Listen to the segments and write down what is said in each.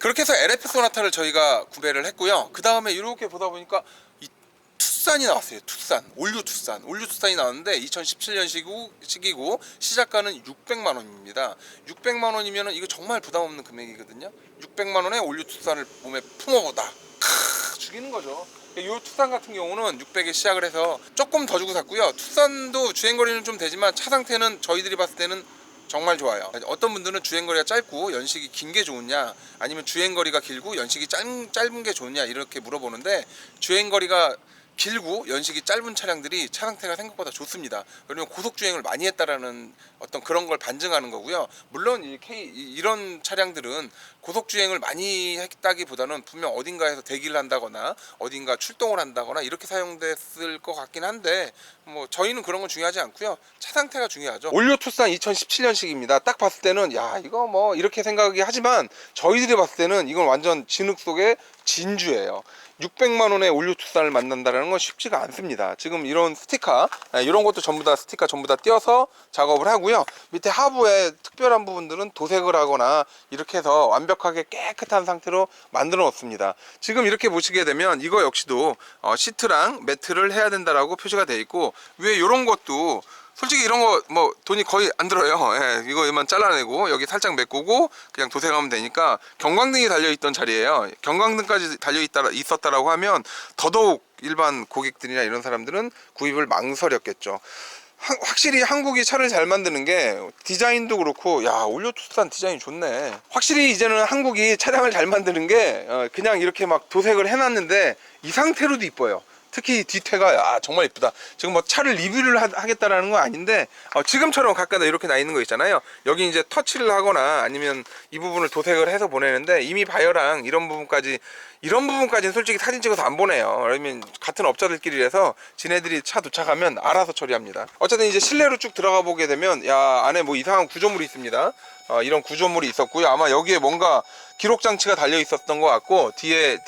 그렇게 해서 LF 소나타를 저희가 구매를 했고요. 그 다음에 이렇게 보다 보니까 이 투싼이 나왔어요. 투싼, 올류 투싼이 나왔는데 2017년식이고 시작가는 600만 원입니다. 600만 원이면 이거 정말 부담 없는 금액이거든요. 600만 원에 올류 투싼을 몸에 품어보다. 죽이는 거죠. 이 투싼 같은 경우는 600에 시작을 해서 조금 더 주고 샀고요. 투싼도 주행거리는 좀 되지만 차 상태는 저희들이 봤을 때는 정말 좋아요. 어떤 분들은 주행거리가 짧고 연식이 긴 게 좋으냐, 아니면 주행거리가 길고 연식이 짧은 게 좋으냐 이렇게 물어보는데, 주행거리가 길고 연식이 짧은 차량들이 차 상태가 생각보다 좋습니다. 왜냐면 고속 주행을 많이 했다라는 어떤 그런 걸 반증하는 거고요. 물론 이런 차량들은 고속 주행을 많이 했다기보다는 분명 어딘가에서 대기를 한다거나 어딘가 출동을 한다거나 이렇게 사용됐을 것 같긴 한데, 뭐 저희는 그런 건 중요하지 않고요. 차 상태가 중요하죠. 올류 투싼 2017년식입니다. 딱 봤을 때는 야, 이거 뭐 이렇게 생각이 하지만 저희들이 봤을 때는 이건 완전 진흙 속의 진주예요. 600만 원의 올류 투싼을 만난다는 건 쉽지가 않습니다. 지금 이런 스티커, 이런 것도 전부 다 스티커 전부 다 띄어서 작업을 하고요. 밑에 하부에 특별한 부분들은 도색을 하거나 이렇게 해서 완벽하게 깨끗한 상태로 만들어 놓습니다. 지금 이렇게 보시게 되면 이거 역시도 시트랑 매트를 해야 된다라고 표시가 되어 있고, 위에 이런 것도 솔직히 이런 거 뭐 돈이 거의 안 들어요. 예, 이거만 잘라내고 여기 살짝 메꾸고 그냥 도색하면 되니까. 경광등이 달려있던 자리에요. 경광등까지 있었다라고 하면 더더욱 일반 고객들이나 이런 사람들은 구입을 망설였겠죠. 확실히 한국이 차를 잘 만드는 게 디자인도 그렇고, 야, 올류 투싼 디자인 좋네. 확실히 이제는 한국이 차량을 잘 만드는 게 그냥 이렇게 막 도색을 해놨는데 이 상태로도 이뻐요. 특히 뒤태가 정말 이쁘다. 지금 뭐 차를 리뷰를 하겠다라는 건 아닌데, 지금처럼 가까다 이렇게 나 있는 거 있잖아요. 여기 이제 터치를 하거나 아니면 이 부분을 도색을 해서 보내는데, 이미 바이어랑 이런 부분까지는 솔직히 사진 찍어서 안 보내요. 그러면 같은 업자들끼리라서 지네들이 차 도착하면 알아서 처리합니다. 어쨌든 이제 실내로 쭉 들어가 보게 되면, 야, 안에 뭐 이상한 구조물이 있습니다. 이런 구조물이 있었고요. 아마 여기에 뭔가 기록 장치가 달려 있었던 것 같고, 뒤에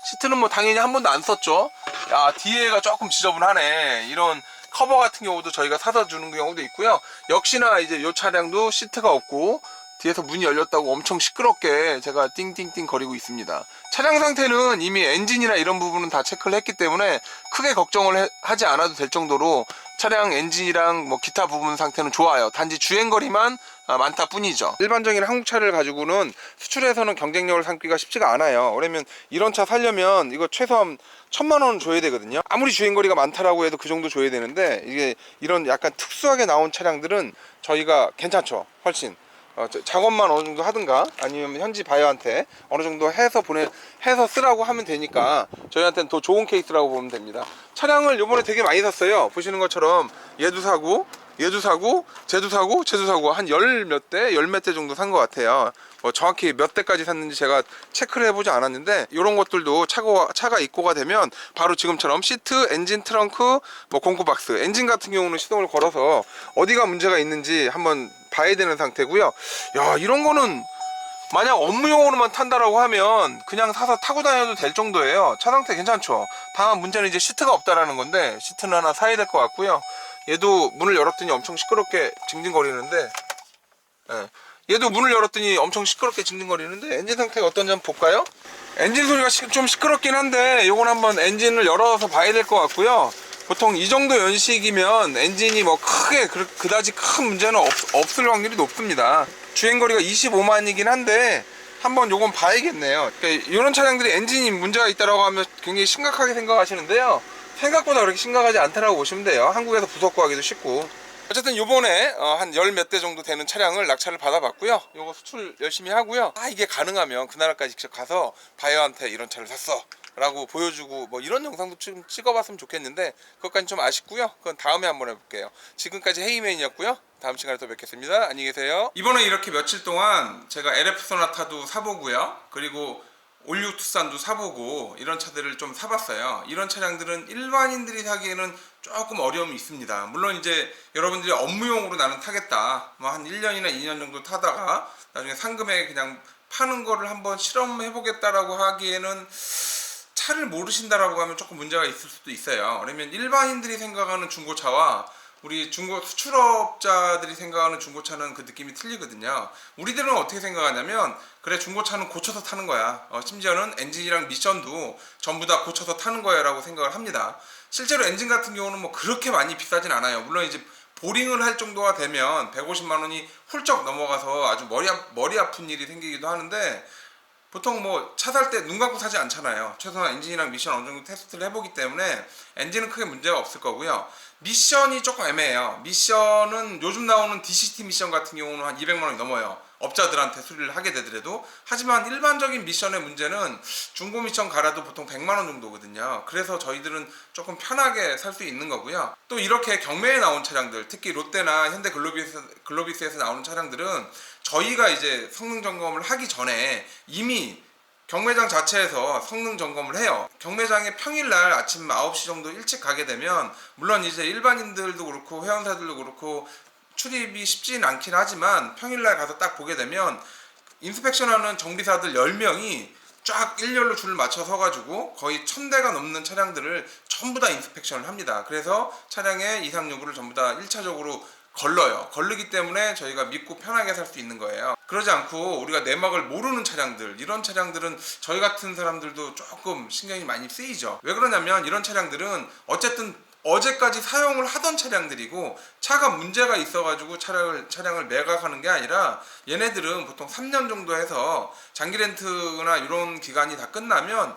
시트는 뭐 당연히 한 번도 안 썼죠. 야, 뒤에가 조금 지저분하네. 이런 커버 같은 경우도 저희가 사다 주는 경우도 있고요. 역시나 이제 이 차량도 시트가 없고 뒤에서 문이 열렸다고 엄청 시끄럽게 제가 띵띵띵 거리고 있습니다. 차량 상태는 이미 엔진이나 이런 부분은 다 체크를 했기 때문에 크게 걱정을 하지 않아도 될 정도로 차량 엔진이랑 뭐 기타 부분 상태는 좋아요. 단지 주행거리만 많다 뿐이죠. 일반적인 한국 차를 가지고는 수출에서는 경쟁력을 삼기가 쉽지가 않아요. 그러면 이런 차 살려면 이거 최소한 1000만 원 줘야 되거든요. 아무리 주행거리가 많다라고 해도 그 정도 줘야 되는데, 이게 이런 약간 특수하게 나온 차량들은 저희가 괜찮죠. 훨씬 작업만 어느 정도 하든가 아니면 현지 바이어한테 어느 정도 해서 쓰라고 하면 되니까 저희한테는 더 좋은 케이스라고 보면 됩니다. 차량을 요번에 되게 많이 샀어요. 보시는 것처럼 얘도 사고 쟤도 사고 한 열 몇 대 정도 산 것 같아요. 뭐 정확히 몇 대까지 샀는지 제가 체크를 해보지 않았는데, 이런 것들도 차가 입고가 되면 바로 지금처럼 시트, 엔진 트렁크, 뭐 공구 박스, 엔진 같은 경우는 시동을 걸어서 어디가 문제가 있는지 한번 봐야 되는 상태고요. 야, 이런 거는 만약 업무용으로만 탄다라고 하면 그냥 사서 타고 다녀도 될 정도예요. 차 상태 괜찮죠. 다만 문제는 이제 시트가 없다라는 건데, 시트는 하나 사야 될 것 같고요. 얘도 문을 열었더니 엄청 시끄럽게 징징거리는데, 얘도 문을 열었더니 엄청 시끄럽게 징징거리는데, 엔진 상태가 어떤지 한번 볼까요? 엔진 소리가 좀 시끄럽긴 한데, 요건 한번 엔진을 열어서 봐야 될 것 같고요. 보통 이 정도 연식이면 엔진이 뭐 크게 그다지 큰 문제는 없을 확률이 높습니다. 주행거리가 25만이긴 한데 한번 요건 봐야겠네요. 그러니까 이런 차량들이 엔진이 문제가 있다라고 하면 굉장히 심각하게 생각하시는데요, 생각보다 그렇게 심각하지 않다라고 보시면 돼요. 한국에서 부속 구하기도 쉽고. 어쨌든 요번에 한 열 몇 대 정도 되는 차량을 낙찰을 받아봤고요. 요거 수출 열심히 하고요. 이게 가능하면 그 나라까지 직접 가서 바이어한테 이런 차를 샀어 라고 보여주고 뭐 이런 영상도 좀 찍어봤으면 좋겠는데, 그것까지 좀 아쉽고요. 그건 다음에 한번 해볼게요. 지금까지 헤이맨이었고요. 다음 시간에 또 뵙겠습니다. 안녕히 계세요. 이번에 이렇게 며칠 동안 제가 LF 소나타도 사보고요, 그리고 올류 투싼도 사보고 이런 차들을 좀 사봤어요. 이런 차량들은 일반인들이 사기에는 조금 어려움이 있습니다. 물론 이제 여러분들이 업무용으로 나는 타겠다, 뭐 한 1년이나 2년 정도 타다가 나중에 상금에 그냥 파는 거를 한번 실험해 보겠다라고 하기에는 차를 모르신다라고 하면 조금 문제가 있을 수도 있어요. 그러면 일반인들이 생각하는 중고차와 우리 중고 수출업자들이 생각하는 중고차는 그 느낌이 틀리거든요. 우리들은 어떻게 생각하냐면 그래 중고차는 고쳐서 타는 거야. 심지어는 엔진이랑 미션도 전부 다 고쳐서 타는 거야 라고 생각을 합니다. 실제로 엔진 같은 경우는 뭐 그렇게 많이 비싸진 않아요. 물론 이제 보링을 할 정도가 되면 150만 원이 훌쩍 넘어가서 아주 머리 아픈 일이 생기기도 하는데 보통 뭐 차 살 때 눈 감고 사지 않잖아요. 최소한 엔진이랑 미션 어느 정도 테스트를 해보기 때문에 엔진은 크게 문제가 없을 거고요. 미션이 조금 애매해요. 미션은 요즘 나오는 DCT 미션 같은 경우는 한 200만 원이 넘어요. 업자들한테 수리를 하게 되더라도. 하지만 일반적인 미션의 문제는 중고 미션 갈아도 보통 100만 원 정도거든요. 그래서 저희들은 조금 편하게 살 수 있는 거고요. 또 이렇게 경매에 나온 차량들, 특히 롯데나 현대 글로비스에서 나오는 차량들은 저희가 이제 성능 점검을 하기 전에 이미 경매장 자체에서 성능 점검을 해요. 경매장에 평일날 아침 9시 정도 일찍 가게 되면 물론 이제 일반인들도 그렇고 회원사들도 그렇고 출입이 쉽지는 않긴 하지만 평일날 가서 딱 보게 되면 인스펙션하는 정비사들 10명이 쫙 일렬로 줄을 맞춰 서가지고 거의 1000대가 넘는 차량들을 전부 다 인스펙션을 합니다. 그래서 차량의 이상 여부를 전부 다 1차적으로 걸러요. 걸르기 때문에 저희가 믿고 편하게 살 수 있는 거예요. 그러지 않고 우리가 내막을 모르는 차량들, 이런 차량들은 저희 같은 사람들도 조금 신경이 많이 쓰이죠. 왜 그러냐면 이런 차량들은 어쨌든 어제까지 사용을 하던 차량들이고 차가 문제가 있어가지고 차량을 매각하는 게 아니라 얘네들은 보통 3년 정도 해서 장기 렌트나 이런 기간이 다 끝나면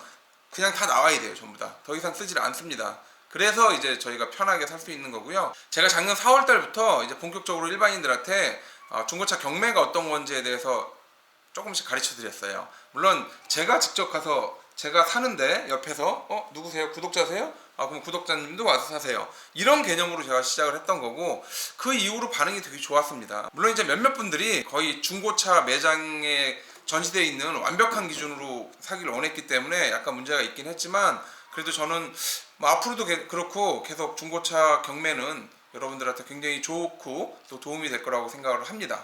그냥 다 나와야 돼요. 전부 다. 더 이상 쓰질 않습니다. 그래서 이제 저희가 편하게 살 수 있는 거고요. 제가 작년 4월 달부터 이제 본격적으로 일반인들한테 중고차 경매가 어떤 건지에 대해서 조금씩 가르쳐 드렸어요. 물론 제가 직접 가서 제가 사는데 옆에서 누구세요? 구독자세요? 그럼 구독자님도 와서 사세요. 이런 개념으로 제가 시작을 했던 거고 그 이후로 반응이 되게 좋았습니다. 물론 이제 몇몇 분들이 거의 중고차 매장에 전시되어 있는 완벽한 기준으로 사기를 원했기 때문에 약간 문제가 있긴 했지만 그래도 저는 뭐 앞으로도 그렇고 계속 중고차 경매는 여러분들한테 굉장히 좋고 또 도움이 될 거라고 생각을 합니다.